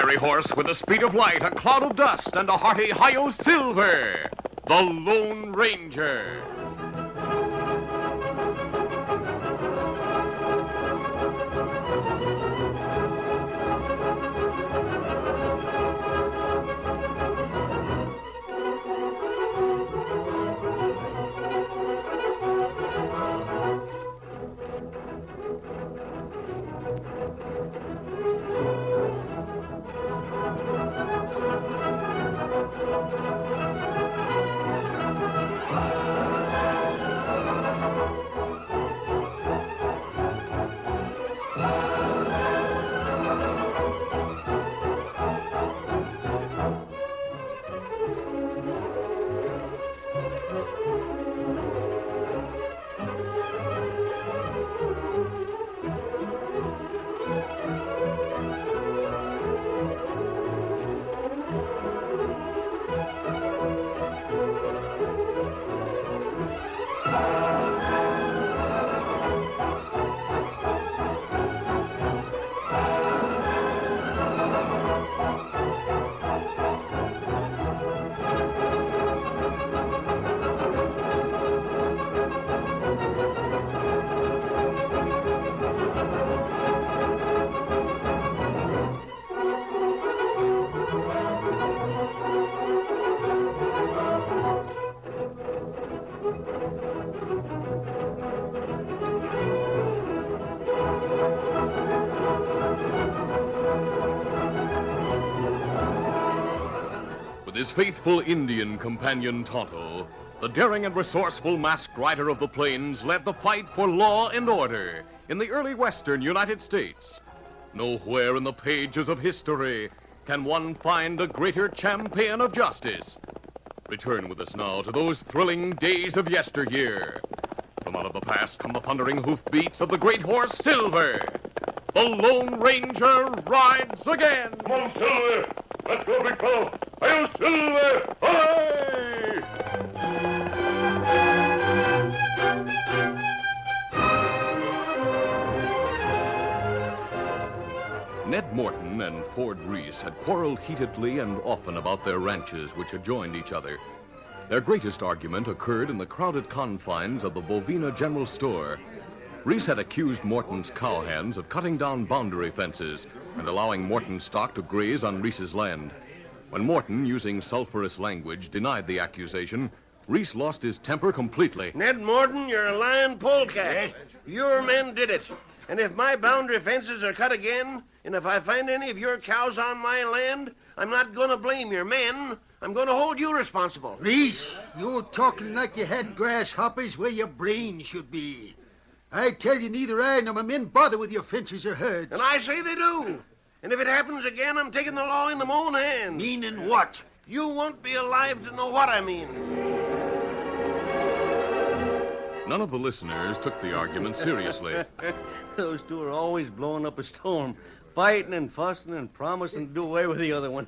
fiery horse with the speed of light, a cloud of dust, and a hearty hi-yo silver, the Lone Ranger. His faithful Indian companion Tonto, the daring and resourceful masked rider of the plains, led the fight for law and order in the early western United States. Nowhere in the pages of history can one find a greater champion of justice. Return with us now to those thrilling days of yesteryear. From out of the past come the thundering hoofbeats of the great horse Silver. The Lone Ranger rides again. Come on, Silver. Let's go, big fellow. Hi-yo, Silver! Hi! Ned Morton and Ford Reese had quarreled heatedly and often about their ranches, which adjoined each other. Their greatest argument occurred in the crowded confines of the Bovina General Store. Reese had accused Morton's cowhands of cutting down boundary fences and allowing Morton's stock to graze on Reese's land. When Morton, using sulphurous language, denied the accusation, Reese lost his temper completely. Ned Morton, you're a lying polecat. Your men did it. And if my boundary fences are cut again, and if I find any of your cows on my land, I'm not going to blame your men. I'm going to hold you responsible. Reese, you're talking like you had grasshoppers where your brain should be. I tell you, neither I nor my men bother with your fences or herds. And I say they do. And if it happens again, I'm taking the law into my own hands. Meaning what? You won't be alive to know what I mean. None of the listeners took the argument seriously. Those two are always blowing up a storm, fighting and fussing and promising to do away with the other one.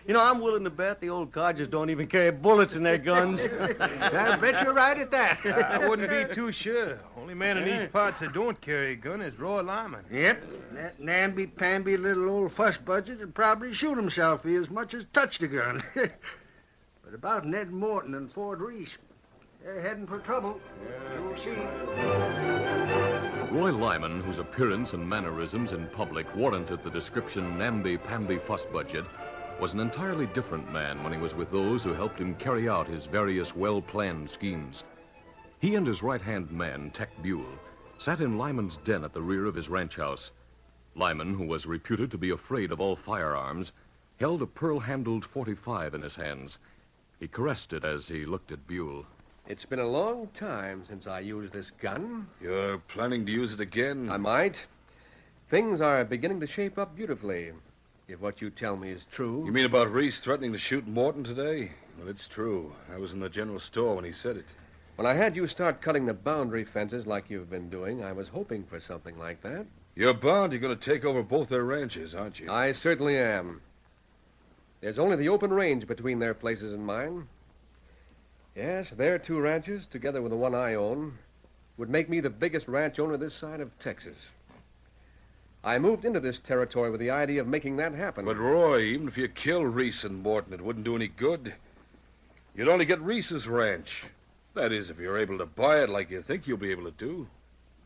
I'm willing to bet the old codgers don't even carry bullets in their guns. I bet you're right at that. I wouldn't be too sure. Only man in these parts that don't carry a gun is Roy Lyman. Yep. That namby-pamby little old fuss budget would probably shoot himself if he as much as touched a gun. But about Ned Morton and Ford Reese, they're heading for trouble. You'll see. Roy Lyman, whose appearance and mannerisms in public warranted the description namby-pamby fuss budget, was an entirely different man when he was with those who helped him carry out his various well-planned schemes. He and his right-hand man, Tech Buell, sat in Lyman's den at the rear of his ranch house. Lyman, who was reputed to be afraid of all firearms, held a pearl-handled .45 in his hands. He caressed it as he looked at Buell. It's been a long time since I used this gun. You're planning to use it again? I might. Things are beginning to shape up beautifully, if what you tell me is true. You mean about Reese threatening to shoot Morton today? Well, it's true. I was in the general store when he said it. When I had you start cutting the boundary fences like you've been doing, I was hoping for something like that. You're bound you're going to take over both their ranches, aren't you? I certainly am. There's only the open range between their places and mine. Yes, their two ranches, together with the one I own, would make me the biggest ranch owner this side of Texas. I moved into this territory with the idea of making that happen. But, Roy, even if you kill Reese and Morton, it wouldn't do any good. You'd only get Reese's ranch. That is, if you're able to buy it like you think you'll be able to do.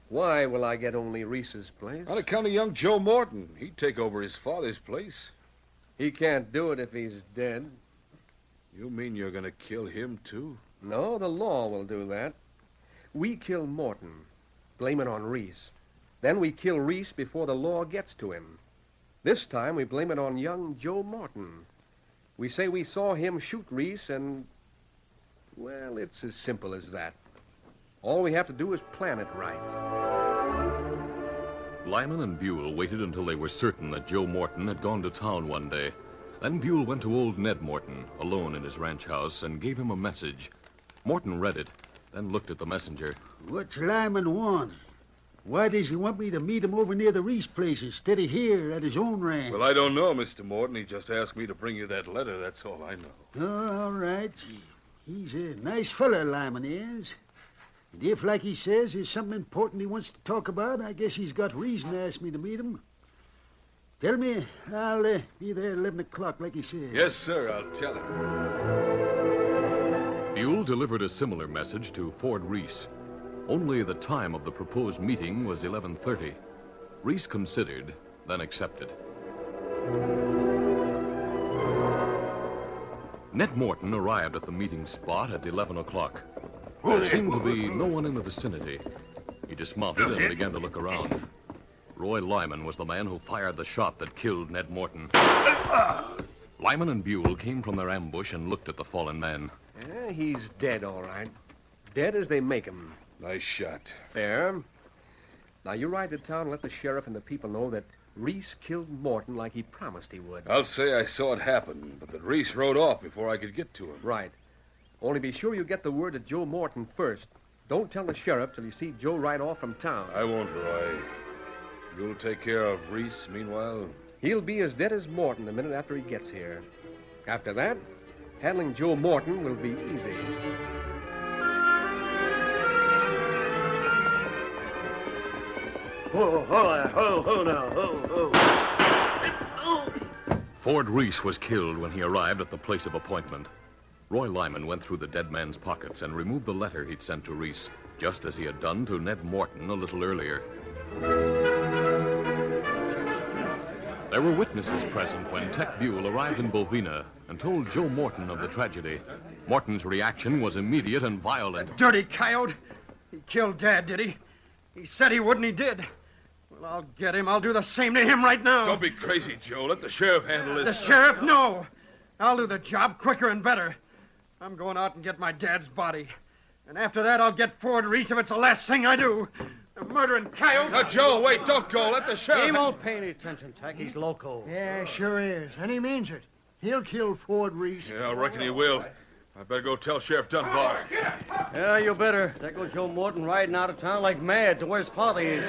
Why will I get only Reese's place? On account of young Joe Morton. He'd take over his father's place. He can't do it if he's dead. You mean you're going to kill him, too? No, the law will do that. We kill Morton, blame it on Reese. Then we kill Reese before the law gets to him. This time we blame it on young Joe Morton. We say we saw him shoot Reese and... well, it's as simple as that. All we have to do is plan it right. Lyman and Buell waited until they were certain that Joe Morton had gone to town one day. Then Buell went to old Ned Morton, alone in his ranch house, and gave him a message. Morton read it, then looked at the messenger. What's Lyman want? Why does he want me to meet him over near the Reese place instead of here at his own ranch? Well, I don't know, Mr. Morton. He just asked me to bring you that letter. That's all I know. Oh, all right. He's a nice feller, Lyman is. And if, like he says, there's something important he wants to talk about, I guess he's got reason to ask me to meet him. Tell me, I'll be there at 11 o'clock, like he said. Yes, sir, I'll tell him. Buell delivered a similar message to Ford Reese. Only the time of the proposed meeting was 11:30. Reese considered, then accepted. Ned Morton arrived at the meeting spot at 11 o'clock. There seemed to be no one in the vicinity. He dismounted and began to look around. Roy Lyman was the man who fired the shot that killed Ned Morton. Lyman and Buell came from their ambush and looked at the fallen man. Yeah, he's dead, all right. Dead as they make him. Nice shot. Fair. Now, you ride to town and let the sheriff and the people know that Reese killed Morton like he promised he would. I'll say I saw it happen, but that Reese rode off before I could get to him. Right. Only be sure you get the word to Joe Morton first. Don't tell the sheriff till you see Joe ride off from town. I won't, Roy. You'll take care of Reese meanwhile? He'll be as dead as Morton the minute after he gets here. After that, handling Joe Morton will be easy. Ford Reese was killed when he arrived at the place of appointment. Roy Lyman went through the dead man's pockets and removed the letter he'd sent to Reese, just as he had done to Ned Morton a little earlier. There were witnesses present when Tech Buell arrived in Bovina and told Joe Morton of the tragedy. Morton's reaction was immediate and violent. Dirty coyote! He killed Dad, did he? He said he wouldn't, he did. Well, I'll get him. I'll do the same to him right now. Don't be crazy, Joe. Let the sheriff handle this. The sheriff? No. I'll do the job quicker and better. I'm going out and get my dad's body. And after that, I'll get Ford Reese if it's the last thing I do. The murdering coyote. Now, Joe, wait. Don't go. Let the sheriff... He won't pay any attention, Tech. He's loco. Yeah, sure is. And he means it. He'll kill Ford Reese. Yeah, I reckon he will. I better go tell Sheriff Dunbar. Yeah, you better. There goes Joe Morton riding out of town like mad to where his father is.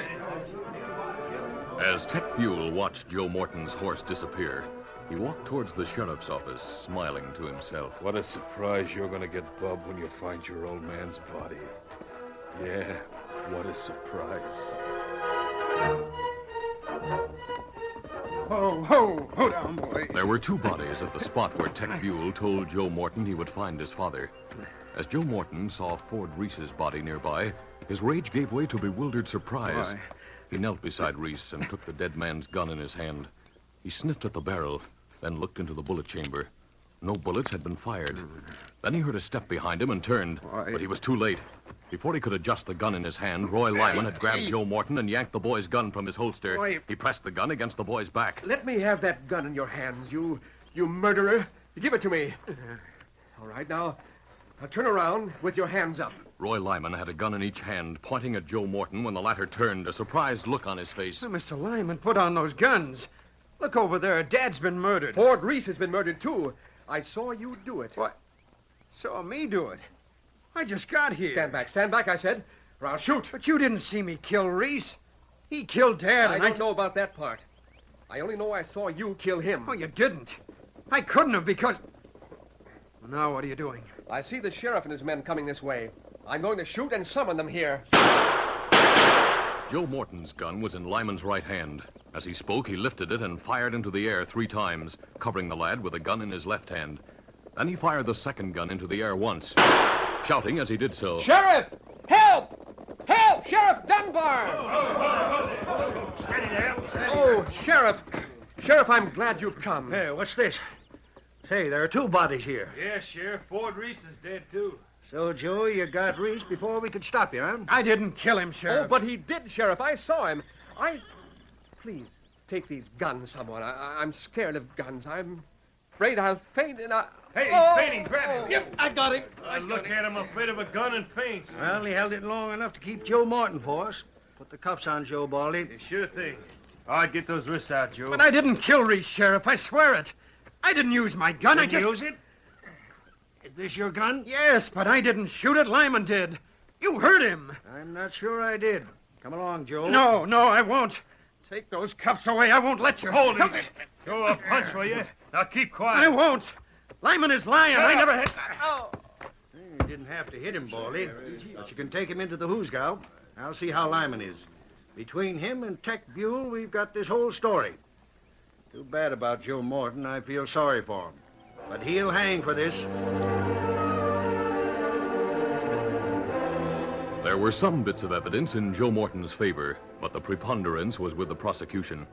As Tech Buell watched Joe Morton's horse disappear, he walked towards the sheriff's office, smiling to himself. What a surprise you're going to get, Bub, when you find your old man's body. Yeah, what a surprise. Ho down, boy. There were two bodies at the spot where Tech Buell told Joe Morton he would find his father. As Joe Morton saw Ford Reese's body nearby, his rage gave way to bewildered surprise. Why? He knelt beside Reese and took the dead man's gun in his hand. He sniffed at the barrel, then looked into the bullet chamber. No bullets had been fired. Then he heard a step behind him and turned, but he was too late. Before he could adjust the gun in his hand, Roy Lyman had grabbed Joe Morton and yanked the boy's gun from his holster. Roy. He pressed the gun against the boy's back. Let me have that gun in your hands, you murderer. Give it to me. All right, now turn around with your hands up. Roy Lyman had a gun in each hand, pointing at Joe Morton when the latter turned, a surprised look on his face. Mr. Lyman, put on those guns. Look over there. Dad's been murdered. Ford Reese has been murdered, too. I saw you do it. What? Saw me do it? I just got here. Stand back, I said, or I'll shoot. But you didn't see me kill Reese. He killed Dad, I and don't know about that part. I only know I saw you kill him. Oh, you didn't. I couldn't have because... Now what are you doing? I see the sheriff and his men coming this way. I'm going to shoot and summon them here. Joe Morton's gun was in Lyman's right hand. As he spoke, he lifted it and fired into the air 3 times, covering the lad with the gun in his left hand. Then he fired the second gun into the air once, shouting as he did so. Sheriff! Help! Help! Sheriff Dunbar! Oh, Sheriff! Sheriff, I'm glad you've come. Hey, what's this? Say, there are 2 bodies here. Yeah, Sheriff. Ford Reese is dead, too. So, Joe, you got Reese before we could stop you, huh? I didn't kill him, Sheriff. Oh, but he did, Sheriff. I saw him. Please, take these guns, someone. I'm scared of guns. I'm afraid I'll faint and I... Hey, he's fainting. Grab him. Yep, I got him. Look at him, afraid of a gun and faints. Well, he held it long enough to keep Joe Morton for us. Put the cuffs on Joe, Baldy. Yeah, sure thing. All right, get those wrists out, Joe. But I didn't kill Reese, Sheriff. I swear it. I didn't use my gun. Didn't use it? Is this your gun? Yes, but I didn't shoot it. Lyman did. You heard him. I'm not sure I did. Come along, Joe. No, I won't. Take those cuffs away. I won't let you. Hold it. Joe, a punch, will you? Now keep quiet. I won't. Lyman is lying. I never had... You didn't have to hit him, Baldy. But you can take him into the hoosgow. I'll see how Lyman is. Between him and Tech Buell, we've got this whole story. Too bad about Joe Morton. I feel sorry for him. But he'll hang for this. There were some bits of evidence in Joe Morton's favor, but the preponderance was with the prosecution.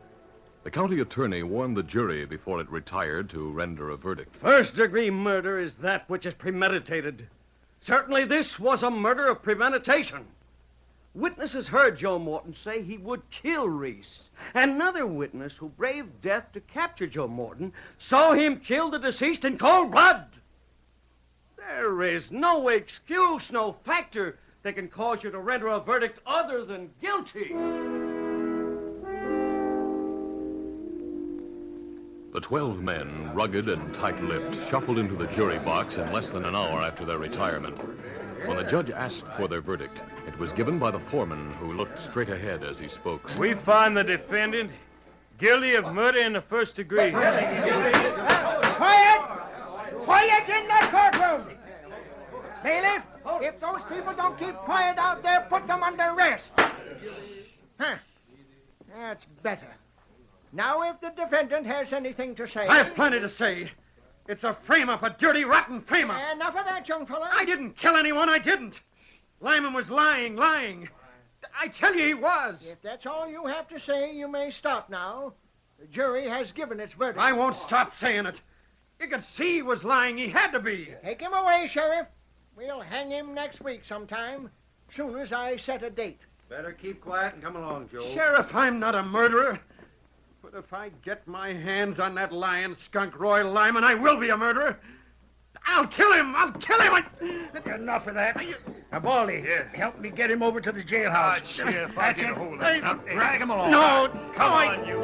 The county attorney warned the jury before it retired to render a verdict. First-degree murder is that which is premeditated. Certainly this was a murder of premeditation. Witnesses heard Joe Morton say he would kill Reese. Another witness who braved death to capture Joe Morton saw him kill the deceased in cold blood. There is no excuse, no factor that can cause you to render a verdict other than guilty. The 12 men, rugged and tight-lipped, shuffled into the jury box in less than an hour after their retirement. When the judge asked for their verdict, it was given by the foreman, who looked straight ahead as he spoke. We find the defendant guilty of murder in the first degree. Quiet! Quiet in the courtroom! Bailiff, if those people don't keep quiet out there, put them under arrest. Huh. That's better. Now, if the defendant has anything to say... I have plenty to say. It's a frame-up, a dirty, rotten frame-up. Enough of that, young fella. I didn't kill anyone. I didn't. Lyman was lying. I tell you he was. If that's all you have to say, you may stop now. The jury has given its verdict. I won't stop saying it. You could see he was lying. He had to be. Take him away, Sheriff. We'll hang him next week sometime, soon as I set a date. Better keep quiet and come along, Joe. Sheriff, I'm not a murderer. But if I get my hands on that lying skunk Roy Lyman, I will be a murderer. I'll kill him. Enough of that. Now, Baldy, help me get him over to the jailhouse. Sheriff, I'll get a hold of him. Now, drag him along. No, Come on, you.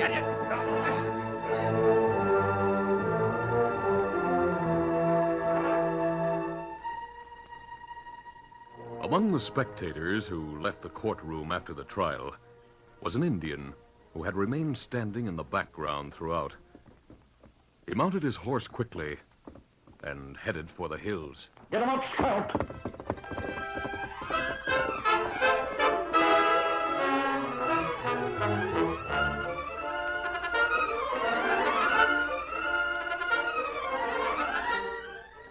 Among the spectators who left the courtroom after the trial was an Indian who had remained standing in the background throughout. He mounted his horse quickly and headed for the hills. Get him up, Scout.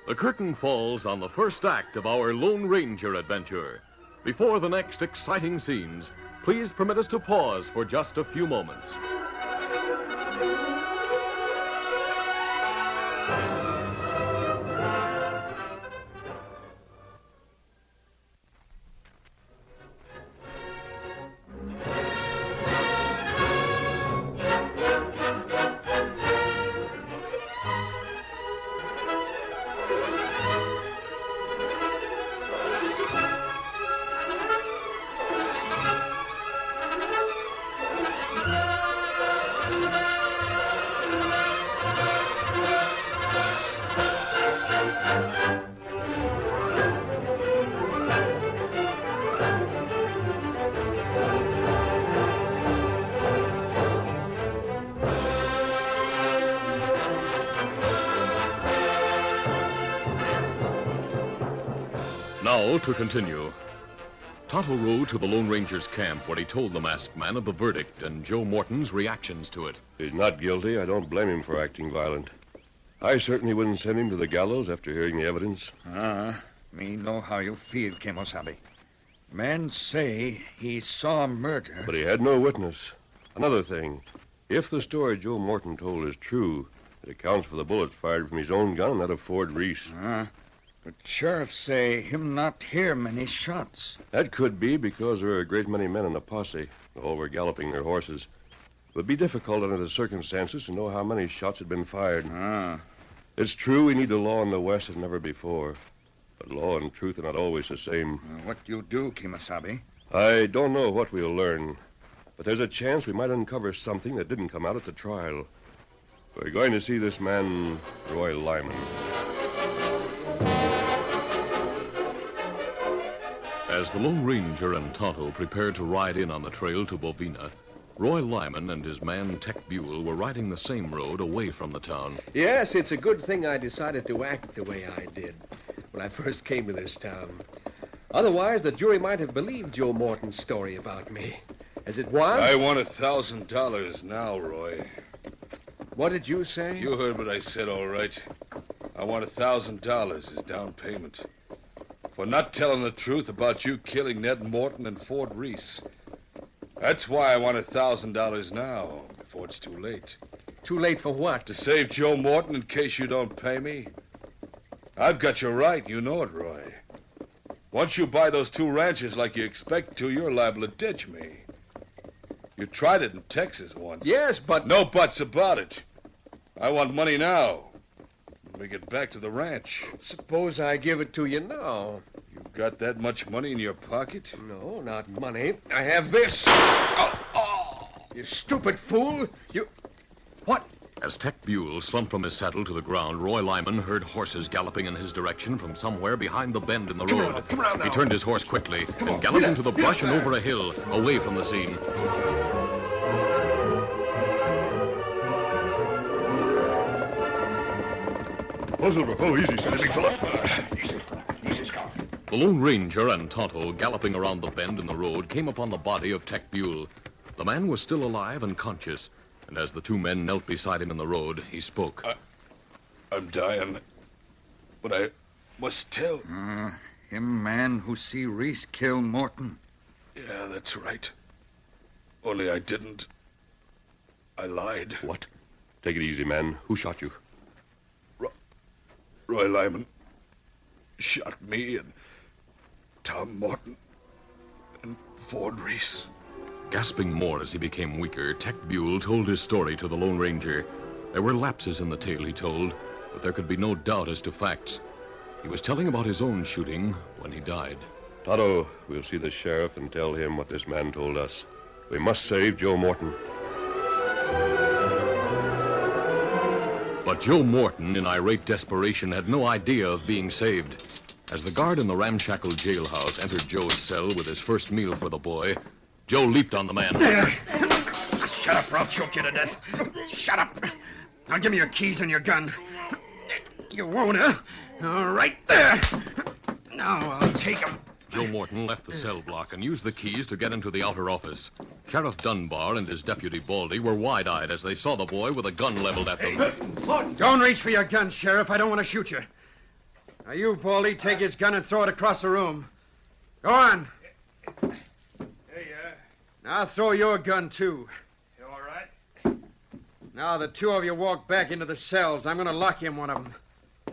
The curtain falls on the first act of our Lone Ranger adventure. Before the next exciting scenes, please permit us to pause for just a few moments. Now to continue. Tonto rode to the Lone Ranger's camp where he told the masked man of the verdict and Joe Morton's reactions to it. If he's not guilty, I don't blame him for acting violent. I certainly wouldn't send him to the gallows after hearing the evidence. Me know how you feel, Kemosabe. Men say he saw murder. But he had no witness. Another thing, if the story Joe Morton told is true, it accounts for the bullet fired from his own gun and that of Ford Reese. But sheriff say him not hear many shots. That could be because there are a great many men in the posse. All were galloping their horses. It would be difficult under the circumstances to know how many shots had been fired. It's true we need the law in the West as never before. But law and truth are not always the same. What you do, Kemosabe? I don't know what we'll learn. But there's a chance we might uncover something that didn't come out at the trial. We're going to see this man, Roy Lyman. As the Lone Ranger and Tonto prepared to ride in on the trail to Bovina, Roy Lyman and his man Tech Buell were riding the same road away from the town. Yes, it's a good thing I decided to act the way I did when I first came to this town. Otherwise, the jury might have believed Joe Morton's story about me. As it was... I want $1,000 now, Roy. What did you say? You heard what I said, all right. I want $1,000 as down payment. For not telling the truth about you killing Ned Morton and Ford Reese. That's why I want $1,000 now, before it's too late. Too late for what? To save Joe Morton in case you don't pay me. I've got you right, you know it, Roy. Once you buy those 2 ranches like you expect to, you're liable to ditch me. You tried it in Texas once. Yes, but... No buts about it. I want money now. When we get back to the ranch. Suppose I give it to you now. You've got that much money in your pocket? No, not money. I have this. You stupid fool. You... What? As Tech Buell slumped from his saddle to the ground, Roy Lyman heard horses galloping in his direction from somewhere behind the bend in the road. Come around now. He turned his horse quickly and galloped into the brush and over a hill, away from the scene. Oh, easy, steady, big fella. The Lone Ranger and Tonto, galloping around the bend in the road, came upon the body of Tech Buell. The man was still alive and conscious, and as the 2 men knelt beside him in the road, he spoke. I'm dying, but I must tell. Him man who see Reese kill Morton. Yeah, that's right. Only I didn't. I lied. What? Take it easy, man. Who shot you? Roy Lyman shot me and Tom Morton and Ford Reese. Gasping more as he became weaker, Tech Buell told his story to the Lone Ranger. There were lapses in the tale he told, but there could be no doubt as to facts. He was telling about his own shooting when he died. Tonto, we'll see the sheriff and tell him what this man told us. We must save Joe Morton. But Joe Morton, in irate desperation, had no idea of being saved. As the guard in the ramshackle jailhouse entered Joe's cell with his first meal for the boy, Joe leaped on the man. Shut up or I'll choke you to death. Shut up. Now give me your keys and your gun. You won't, huh? All right, there. Now I'll take them. Joe Morton left the cell block and used the keys to get into the outer office. Sheriff Dunbar and his deputy Baldy were wide-eyed as they saw the boy with a gun leveled at them. Don't reach for your gun, Sheriff. I don't want to shoot you. Now you, Baldy, take his gun and throw it across the room. Go on. There you are. Now throw your gun, too. You all right? Now the 2 of you walk back into the cells. I'm going to lock you in one of them.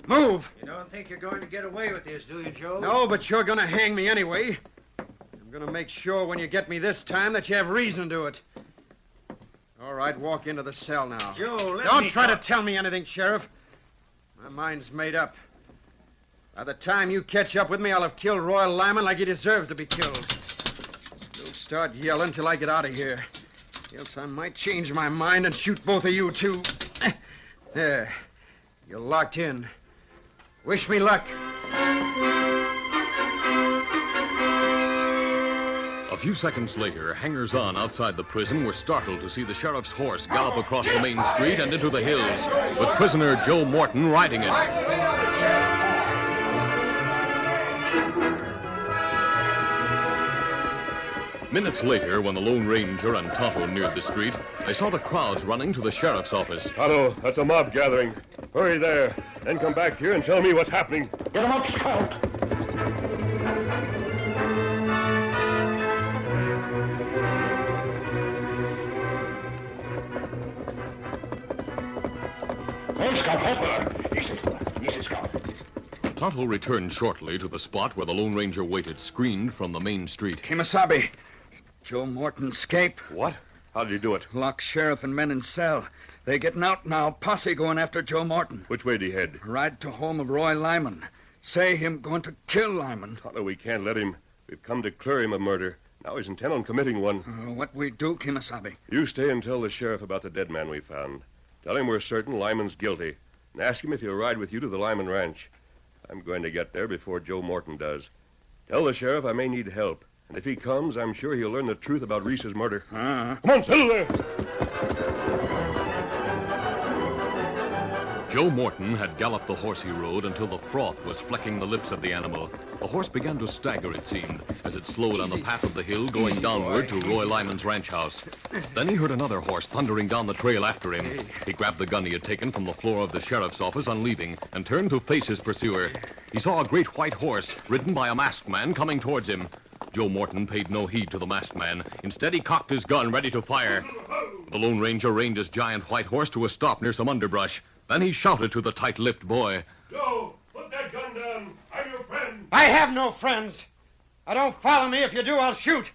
Move! You don't think you're going to get away with this, do you, Joe? No, but you're going to hang me anyway. I'm going to make sure when you get me this time that you have reason to it. All right, walk into the cell now. Joe, Don't try to tell me anything, Sheriff. My mind's made up. By the time you catch up with me, I'll have killed Roy Lyman like he deserves to be killed. Don't start yelling till I get out of here. Else I might change my mind and shoot both of you, too. There. You're locked in. Wish me luck. A few seconds later, hangers-on outside the prison were startled to see the sheriff's horse gallop across the main street and into the hills, with prisoner Joe Morton riding it. Minutes later, when the Lone Ranger and Tonto neared the street, they saw the crowds running to the sheriff's office. Tonto, that's a mob gathering. Hurry there. Then come back here and tell me what's happening. Get him up, Scout. Hey, Scout, help her. Easy, Scout. Tonto returned shortly to the spot where the Lone Ranger waited, screened from the main street. Kimasabi, Joe Morton escape. What? How did you do it? Lock sheriff and men in cell. They getting out now. Posse going after Joe Morton. Which way did he head? Ride to home of Roy Lyman. Say him going to kill Lyman. Tonto, we can't let him. We've come to clear him of murder. Now he's intent on committing one. What we do, Kimasabi? You stay and tell the sheriff about the dead man we found. Tell him we're certain Lyman's guilty. And ask him if he'll ride with you to the Lyman Ranch. I'm going to get there before Joe Morton does. Tell the sheriff I may need help. And if he comes, I'm sure he'll learn the truth about Reese's murder. Come on, settle there! Joe Morton had galloped the horse he rode until the froth was flecking the lips of the animal. The horse began to stagger, it seemed, as it slowed on the path of the hill going downward to Roy Lyman's ranch house. Then he heard another horse thundering down the trail after him. He grabbed the gun he had taken from the floor of the sheriff's office on leaving and turned to face his pursuer. He saw a great white horse ridden by a masked man coming towards him. Joe Morton paid no heed to the masked man. Instead, he cocked his gun, ready to fire. The Lone Ranger reined his giant white horse to a stop near some underbrush. Then he shouted to the tight-lipped boy. Joe, put that gun down. I'm your friend. I have no friends. Don't follow me. If you do, I'll shoot.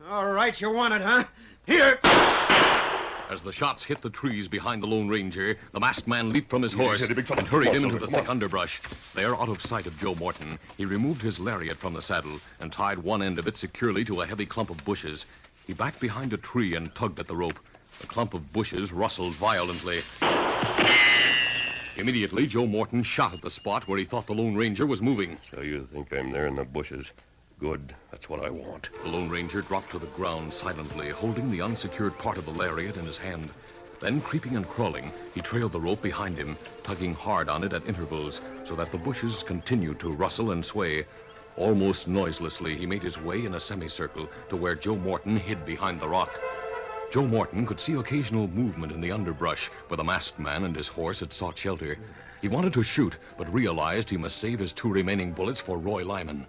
All right, you want it, huh? Here. As the shots hit the trees behind the Lone Ranger, the masked man leaped from his horse and hurried him into the thick underbrush. There, out of sight of Joe Morton, he removed his lariat from the saddle and tied one end of it securely to a heavy clump of bushes. He backed behind a tree and tugged at the rope. The clump of bushes rustled violently. Immediately, Joe Morton shot at the spot where he thought the Lone Ranger was moving. So you think I'm there in the bushes? Good. That's what I want. The Lone Ranger dropped to the ground silently, holding the unsecured part of the lariat in his hand. Then, creeping and crawling, he trailed the rope behind him, tugging hard on it at intervals so that the bushes continued to rustle and sway. Almost noiselessly, he made his way in a semicircle to where Joe Morton hid behind the rock. Joe Morton could see occasional movement in the underbrush where the masked man and his horse had sought shelter. He wanted to shoot, but realized he must save his two remaining bullets for Roy Lyman.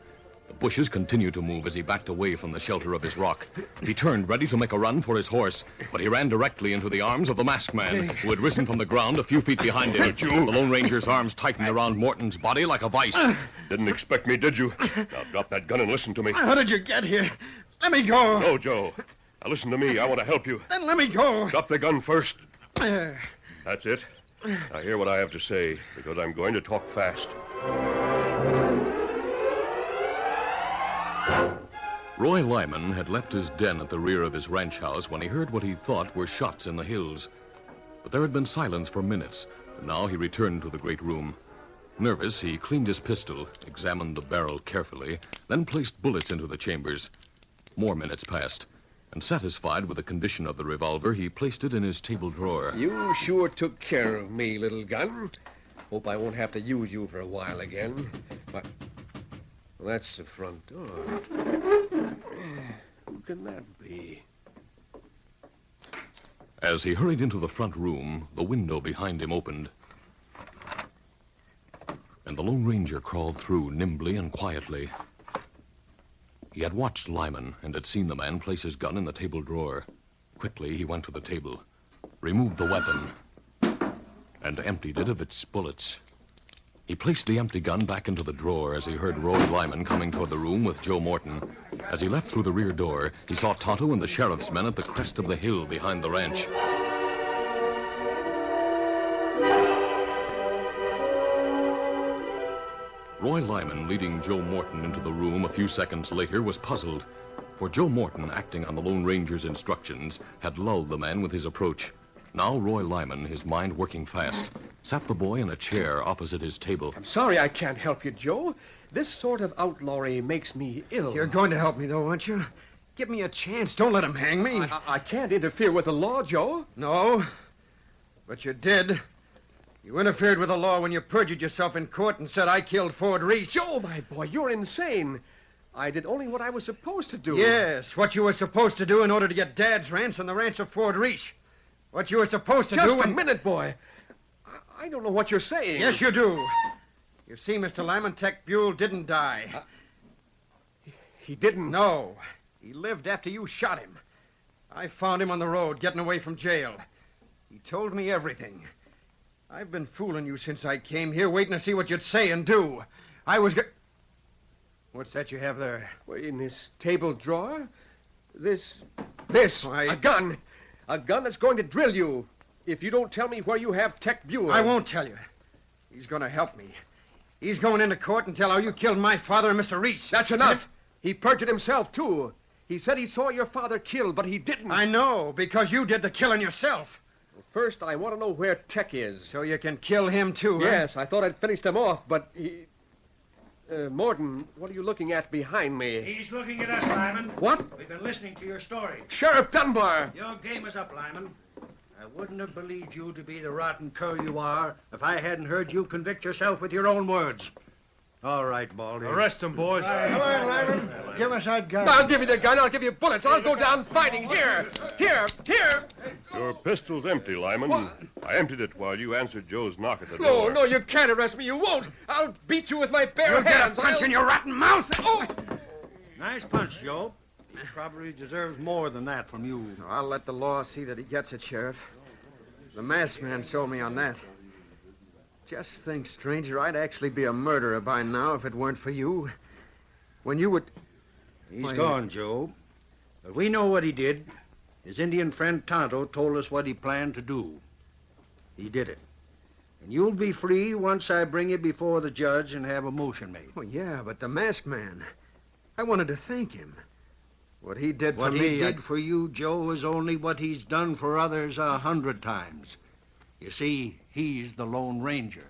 The bushes continued to move as he backed away from the shelter of his rock. He turned, ready to make a run for his horse, but he ran directly into the arms of the masked man, who had risen from the ground a few feet behind him. The Lone Ranger's arms tightened around Morton's body like a vice. Didn't expect me, did you? Now drop that gun and listen to me. How did you get here? Let me go. No, Joe. Now listen to me. I want to help you. Then let me go. Drop the gun first. That's it. Now hear what I have to say, because I'm going to talk fast. Roy Lyman had left his den at the rear of his ranch house when he heard what he thought were shots in the hills. But there had been silence for minutes, and now he returned to the great room. Nervous, he cleaned his pistol, examined the barrel carefully, then placed bullets into the chambers. More minutes passed, and satisfied with the condition of the revolver, he placed it in his table drawer. You sure took care of me, little gun. Hope I won't have to use you for a while again. But well, that's the front door. Who can that be? As he hurried into the front room, the window behind him opened, and the Lone Ranger crawled through nimbly and quietly. He had watched Lyman and had seen the man place his gun in the table drawer. Quickly, he went to the table, removed the weapon, and emptied it of its bullets. He placed the empty gun back into the drawer as he heard Roy Lyman coming toward the room with Joe Morton. As he left through the rear door, he saw Tonto and the sheriff's men at the crest of the hill behind the ranch. Roy Lyman, leading Joe Morton into the room a few seconds later, was puzzled. For Joe Morton, acting on the Lone Ranger's instructions, had lulled the man with his approach. Now Roy Lyman, his mind working fast, sat the boy in a chair opposite his table. I'm sorry I can't help you, Joe. This sort of outlawry makes me ill. You're going to help me, though, aren't you? Give me a chance. Don't let him hang me. I can't interfere with the law, Joe. No, but you did. You interfered with the law when you perjured yourself in court and said I killed Ford Reese. Joe, my boy, you're insane. I did only what I was supposed to do. Yes, what you were supposed to do in order to get Dad's ranch and the ranch of Ford Reese. What you were supposed to do... Just a minute, boy. I don't know what you're saying. Yes, you do. You see, Mr. Lyman, Tech Buell didn't die. He didn't? No. He lived after you shot him. I found him on the road, getting away from jail. He told me everything. I've been fooling you since I came here, waiting to see what you'd say and do. I was... What's that you have there? Well, in this table drawer, this, a gun. A gun that's going to drill you. If you don't tell me where you have Tech Buell. I won't tell you. He's going to help me. He's going into court and tell how you killed my father and Mr. Reese. That's enough. He perjured himself, too. He said he saw your father killed, but he didn't. I know, because you did the killing yourself. Well, first, I want to know where Tech is. So you can kill him, too, huh? Yes, I thought I'd finished him off, but he... Morton, what are you looking at behind me? He's looking at us, Lyman. What? We've been listening to your story. Sheriff Dunbar! Your game is up, Lyman. I wouldn't have believed you to be the rotten cur you are if I hadn't heard you convict yourself with your own words. All right, Baldy. Arrest him, boys. Come on, Lyman. Give us that gun. I'll give you the gun. I'll give you bullets. I'll go down fighting. Here. Your pistol's empty, Lyman. What? I emptied it while you answered Joe's knock at the door. No, you can't arrest me. You won't. I'll beat you with my bare You'll hands. get a punch in your rotten mouth. Oh! Nice punch, Joe. He probably deserves more than that from you. I'll let the law see that he gets it, Sheriff. The masked man sold me on that. Just think, stranger, I'd actually be a murderer by now if it weren't for you. When you would... He's gone, Joe. But we know what he did. His Indian friend Tonto told us what he planned to do. He did it. And you'll be free once I bring you before the judge and have a motion made. Oh, yeah, but the masked man... I wanted to thank him. What he did for me... What he did for you, Joe, is only what he's done for others 100 times. You see, he's the Lone Ranger.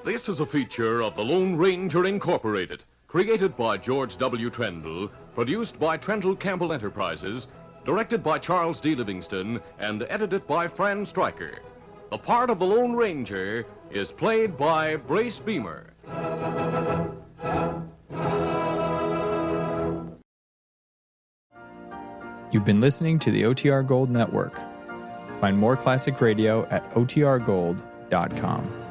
This is a feature of the Lone Ranger Incorporated, created by George W. Trendle, produced by Trendle Campbell Enterprises, directed by Charles D. Livingston, and edited by Fran Stryker. The part of the Lone Ranger is played by Brace Beamer. You've been listening to the OTR Gold Network. Find more classic radio at otrgold.com.